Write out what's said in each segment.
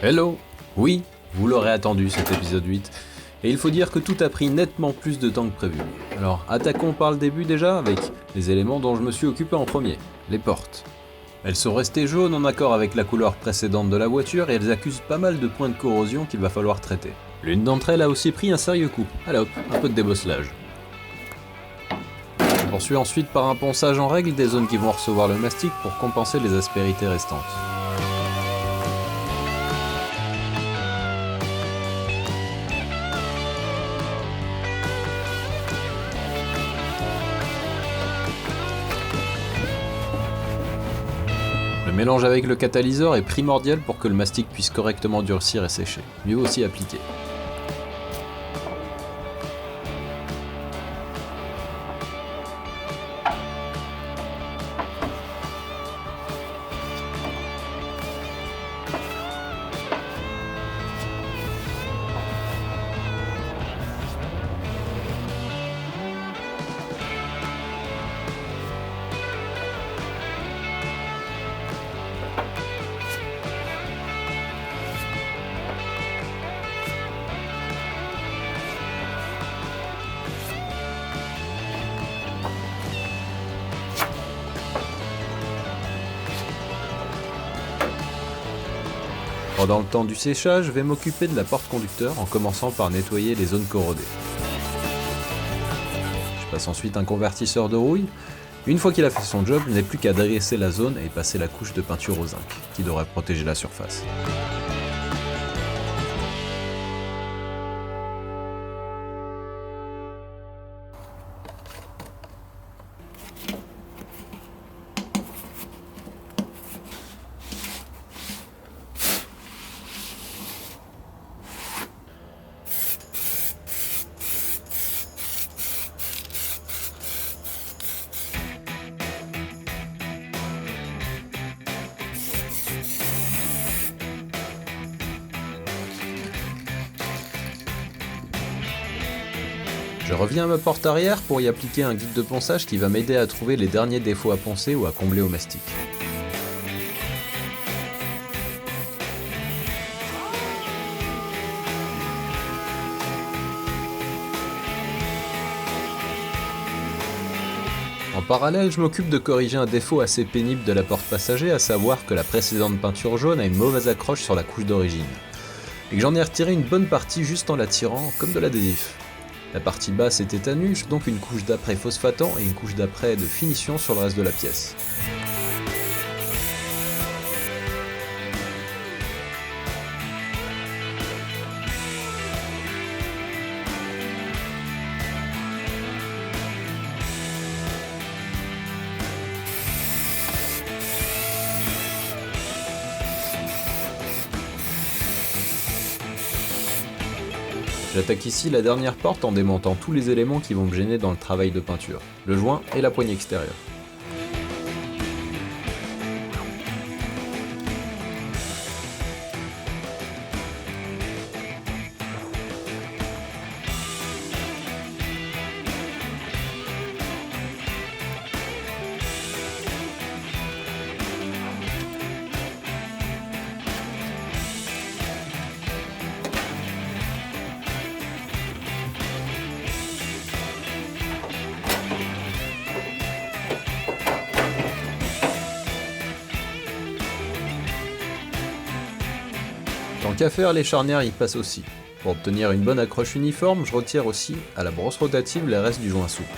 Hello! Oui, vous l'aurez attendu cet épisode 8, et il faut dire que tout a pris nettement plus de temps que prévu. Alors attaquons par le début déjà avec les éléments dont je me suis occupé en premier, les portes. Elles sont restées jaunes en accord avec la couleur précédente de la voiture et elles accusent pas mal de points de corrosion qu'il va falloir traiter. L'une d'entre elles a aussi pris un sérieux coup. Allez hop, un peu de débosselage. On poursuit ensuite par un ponçage en règle des zones qui vont recevoir le mastic pour compenser les aspérités restantes. Le mélange avec le catalyseur est primordial pour que le mastic puisse correctement durcir et sécher, mieux aussi appliquer. Pendant le temps du séchage, je vais m'occuper de la porte conducteur en commençant par nettoyer les zones corrodées. Je passe ensuite un convertisseur de rouille. Une fois qu'il a fait son job, il n'est plus qu'à dresser la zone et passer la couche de peinture au zinc, qui devrait protéger la surface. Je reviens à ma porte arrière pour y appliquer un guide de ponçage qui va m'aider à trouver les derniers défauts à poncer ou à combler au mastic. En parallèle, je m'occupe de corriger un défaut assez pénible de la porte passager, à savoir que la précédente peinture jaune a une mauvaise accroche sur la couche d'origine, et que j'en ai retiré une bonne partie juste en la tirant, comme de l'adhésif. La partie basse est tétanue, donc une couche d'après phosphatant et une couche d'après de finition sur le reste de la pièce. J'attaque ici la dernière porte en démontant tous les éléments qui vont me gêner dans le travail de peinture, le joint et la poignée extérieure. Tant qu'à faire, les charnières y passent aussi. Pour obtenir une bonne accroche uniforme, je retire aussi à la brosse rotative les restes du joint souple.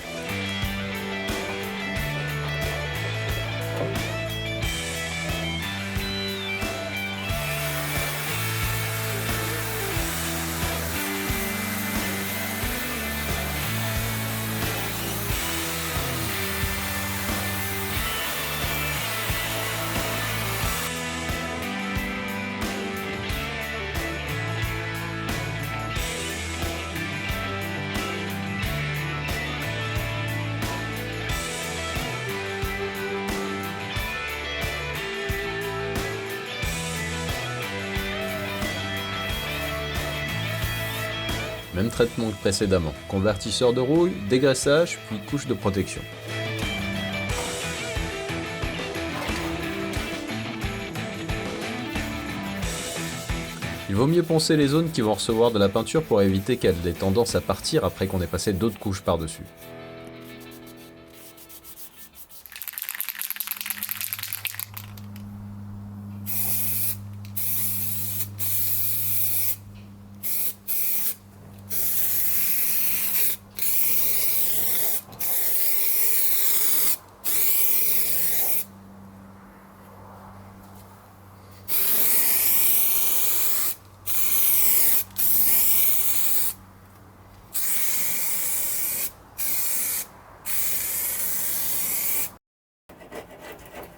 Même traitement que précédemment, convertisseur de rouille, dégraissage, puis couche de protection. Il vaut mieux poncer les zones qui vont recevoir de la peinture pour éviter qu'elles aient tendance à partir après qu'on ait passé d'autres couches par-dessus.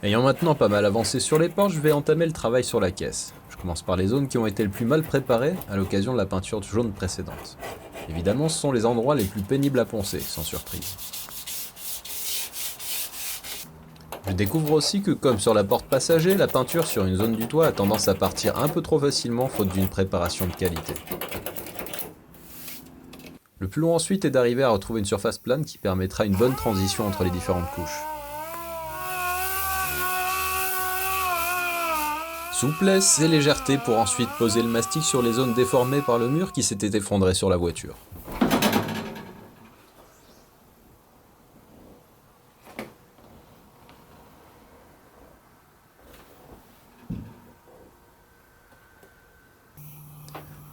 Ayant maintenant pas mal avancé sur les portes, je vais entamer le travail sur la caisse. Je commence par les zones qui ont été le plus mal préparées à l'occasion de la peinture jaune précédente. Évidemment, ce sont les endroits les plus pénibles à poncer, sans surprise. Je découvre aussi que, comme sur la porte passager, la peinture sur une zone du toit a tendance à partir un peu trop facilement faute d'une préparation de qualité. Le plus long ensuite est d'arriver à retrouver une surface plane qui permettra une bonne transition entre les différentes couches. Souplesse et légèreté pour ensuite poser le mastic sur les zones déformées par le mur qui s'était effondré sur la voiture.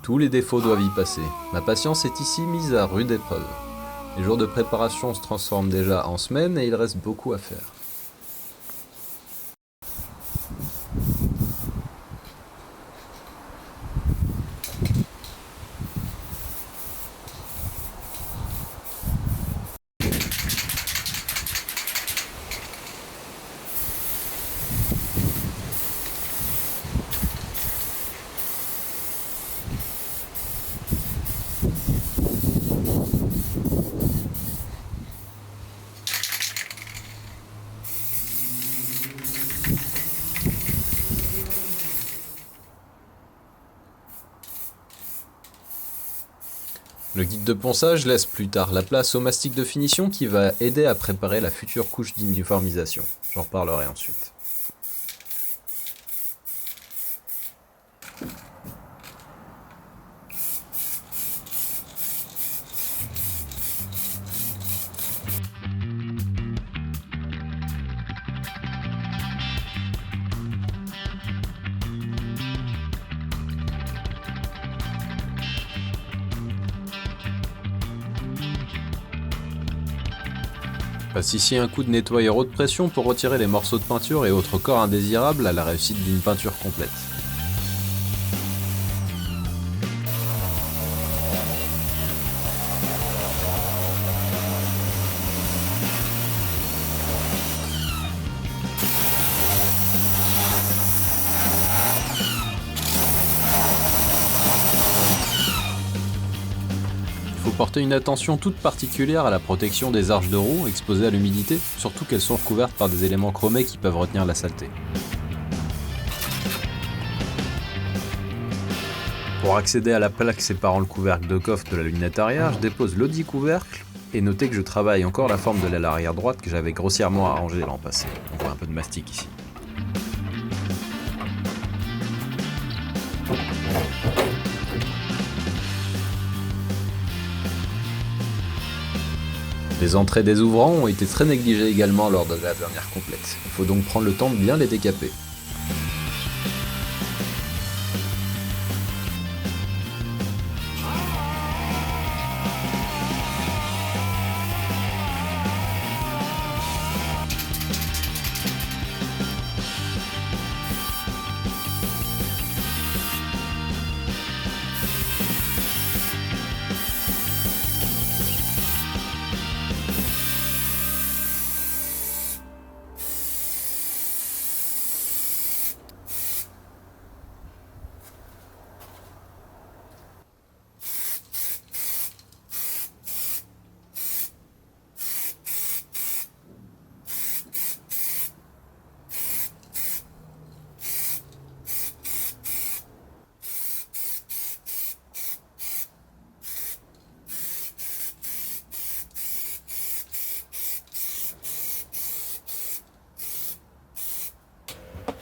Tous les défauts doivent y passer. Ma patience est ici mise à rude épreuve. Les jours de préparation se transforment déjà en semaines et il reste beaucoup à faire. Le guide de ponçage laisse plus tard la place au mastic de finition qui va aider à préparer la future couche d'uniformisation. J'en reparlerai ensuite. Passe ici un coup de nettoyeur haute pression pour retirer les morceaux de peinture et autres corps indésirables à la réussite d'une peinture complète. Il faut porter une attention toute particulière à la protection des arches de roue exposées à l'humidité, surtout qu'elles sont recouvertes par des éléments chromés qui peuvent retenir la saleté. Pour accéder à la plaque séparant le couvercle de coffre de la lunette arrière, je dépose l'audit couvercle et notez que je travaille encore la forme de l'aile arrière droite que j'avais grossièrement arrangée l'an passé. On voit un peu de mastic ici. Les entrées des ouvrants ont été très négligées également lors de la dernière complète. Il faut donc prendre le temps de bien les décaper.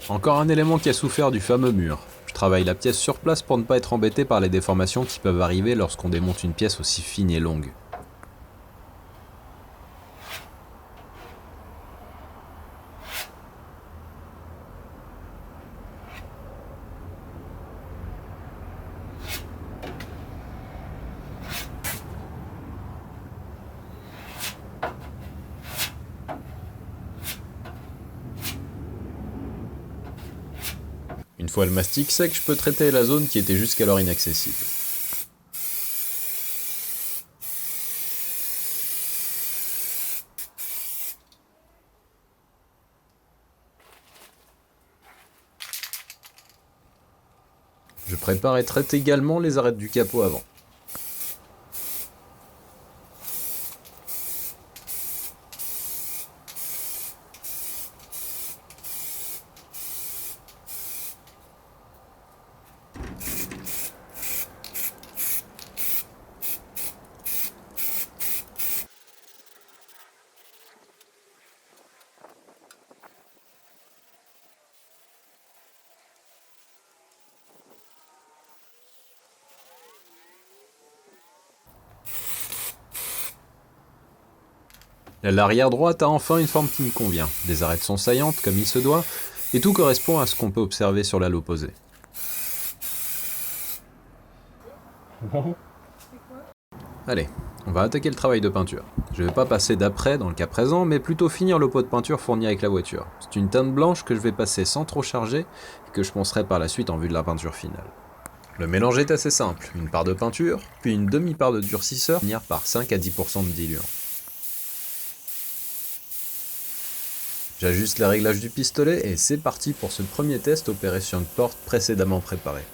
Encore un élément qui a souffert du fameux mur. Je travaille la pièce sur place pour ne pas être embêté par les déformations qui peuvent arriver lorsqu'on démonte une pièce aussi fine et longue. Une fois le mastic sec, je peux traiter la zone qui était jusqu'alors inaccessible. Je prépare et traite également les arêtes du capot avant. L'arrière droite a enfin une forme qui me convient. Les arêtes sont saillantes comme il se doit, et tout correspond à ce qu'on peut observer sur l'aile opposée. Allez, on va attaquer le travail de peinture. Je ne vais pas passer d'après dans le cas présent, mais plutôt finir le pot de peinture fourni avec la voiture. C'est une teinte blanche que je vais passer sans trop charger, et que je poncerai par la suite en vue de la peinture finale. Le mélange est assez simple, une part de peinture, puis une demi-part de durcisseur, finir par 5 à 10% de diluant. J'ajuste les réglages du pistolet et c'est parti pour ce premier test opéré sur une porte précédemment préparée.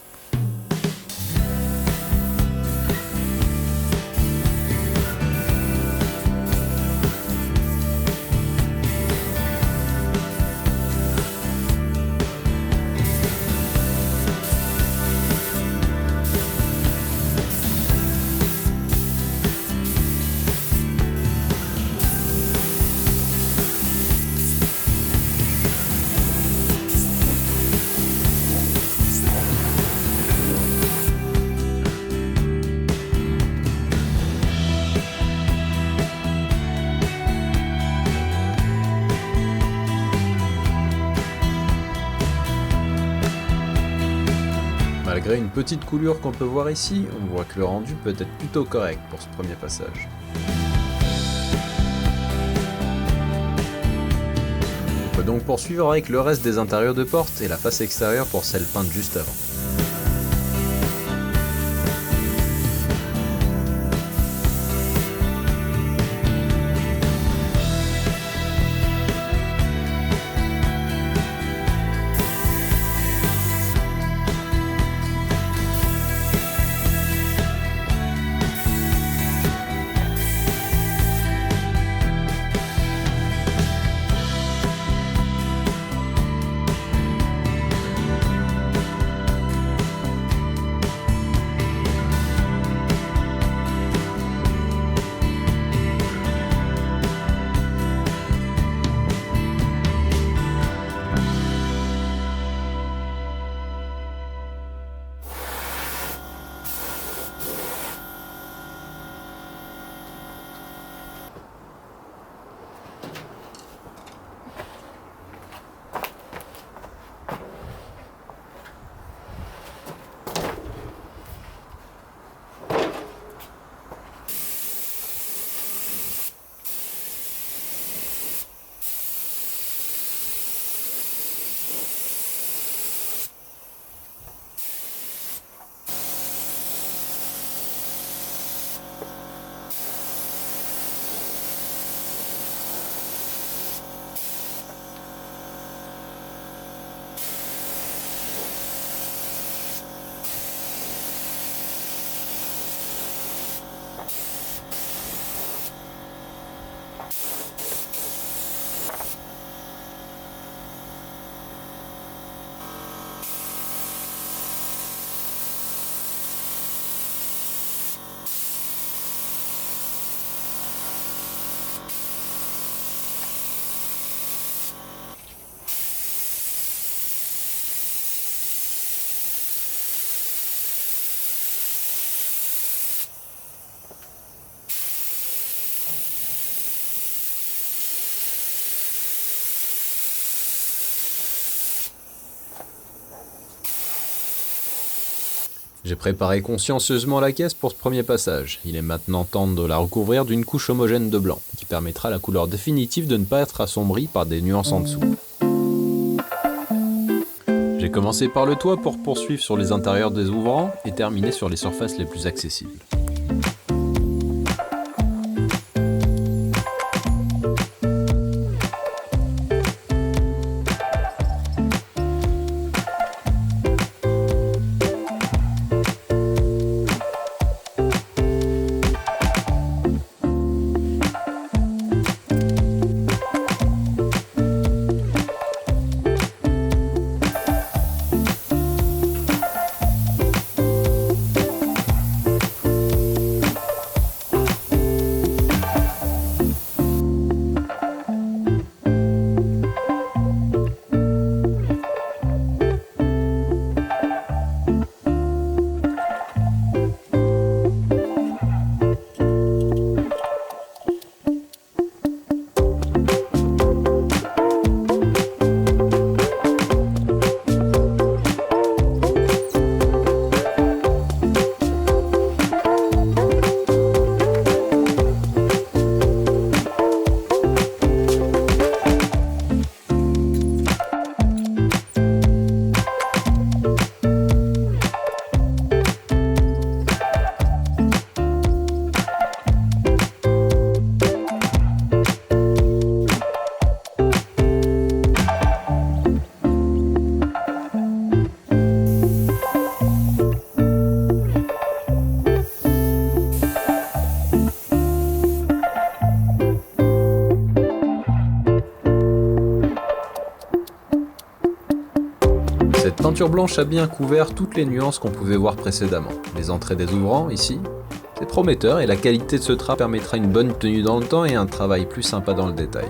Malgré une petite coulure qu'on peut voir ici, on voit que le rendu peut être plutôt correct pour ce premier passage. On peut donc poursuivre avec le reste des intérieurs de porte et la face extérieure pour celle peinte juste avant. J'ai préparé consciencieusement la caisse pour ce premier passage. Il est maintenant temps de la recouvrir d'une couche homogène de blanc, qui permettra à la couleur définitive de ne pas être assombrie par des nuances en dessous. J'ai commencé par le toit pour poursuivre sur les intérieurs des ouvrants et terminer sur les surfaces les plus accessibles. Cette peinture blanche a bien couvert toutes les nuances qu'on pouvait voir précédemment. Les entrées des ouvrants, ici, c'est prometteur et la qualité de ce drap permettra une bonne tenue dans le temps et un travail plus sympa dans le détail.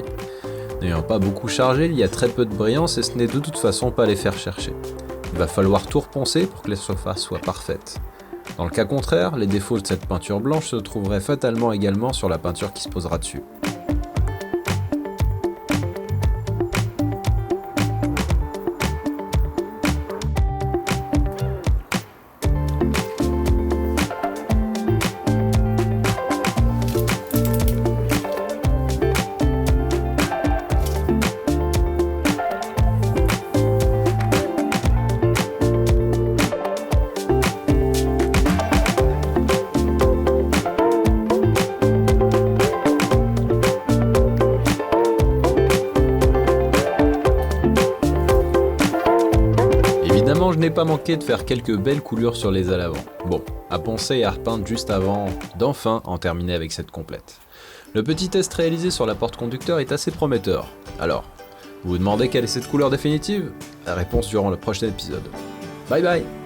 N'ayant pas beaucoup chargé, il y a très peu de brillance et ce n'est de toute façon pas les faire chercher. Il va falloir tout reponcer pour que les surfaces soient parfaites. Dans le cas contraire, les défauts de cette peinture blanche se trouveraient fatalement également sur la peinture qui se posera dessus. Évidemment, je n'ai pas manqué de faire quelques belles coulures sur les ailes avant. Bon, à poncer et à repeindre juste avant d'enfin en terminer avec cette complète. Le petit test réalisé sur la porte conducteur est assez prometteur. Alors, vous vous demandez quelle est cette couleur définitive? La réponse durant le prochain épisode. Bye bye!